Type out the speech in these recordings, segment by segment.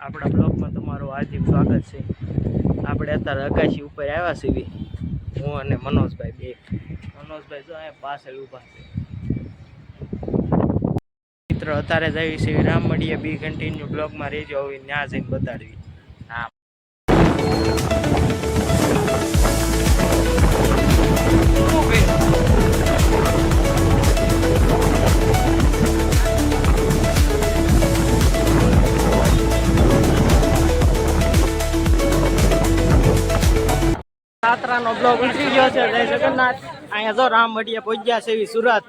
આપણા બ્લોગમાં તમારું હાર્દિક સ્વાગત છે। આપણે અત્યારે અગાશી ઉપર આવ્યા છીએ, હું અને મનોજભાઈ બે। મનોજભાઈ જો અહીંયા પાછળ ઊભા છે। મિત્રો અત્યારે જઈએ છીએ રામમડીએ બી કન્ટિન્યુ બ્લોગમાં રહેજો, હવે ત્યાં જઈને બતાડવી। હા, સાતરાનો બ્લોગ ઉતરી ગયો છે। જય જગન્નાથ। અહીંયા જો રામમડીએ પહોંચ્યા છે એવી સુરત।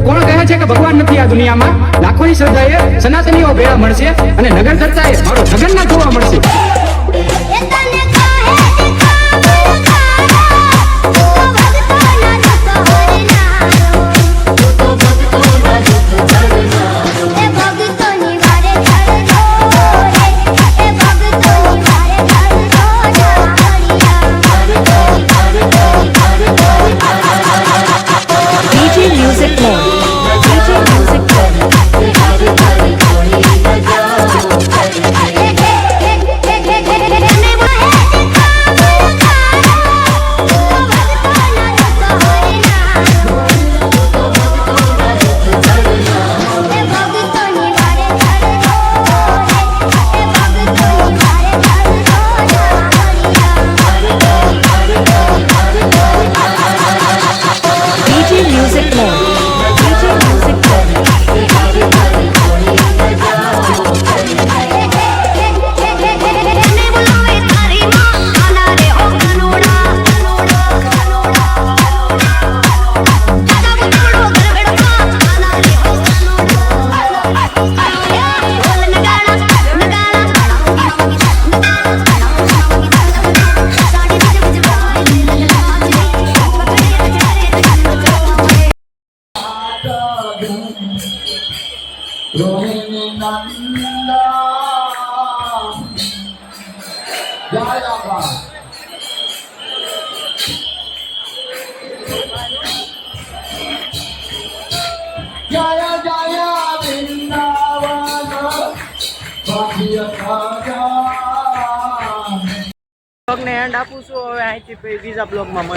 કોણ કહે છે કે ભગવાન નથી આ દુનિયામાં? લાખોની શ્રદ્ધાએ સનાતનીઓ ભેળા મળશે અને નગર કરતાએ મારો જગન્નાથ જોવા મળશે। બ્લોગને એન્ડ આપું છું। હવે અહીંથી બીજા બ્લોગમાં મળીએ।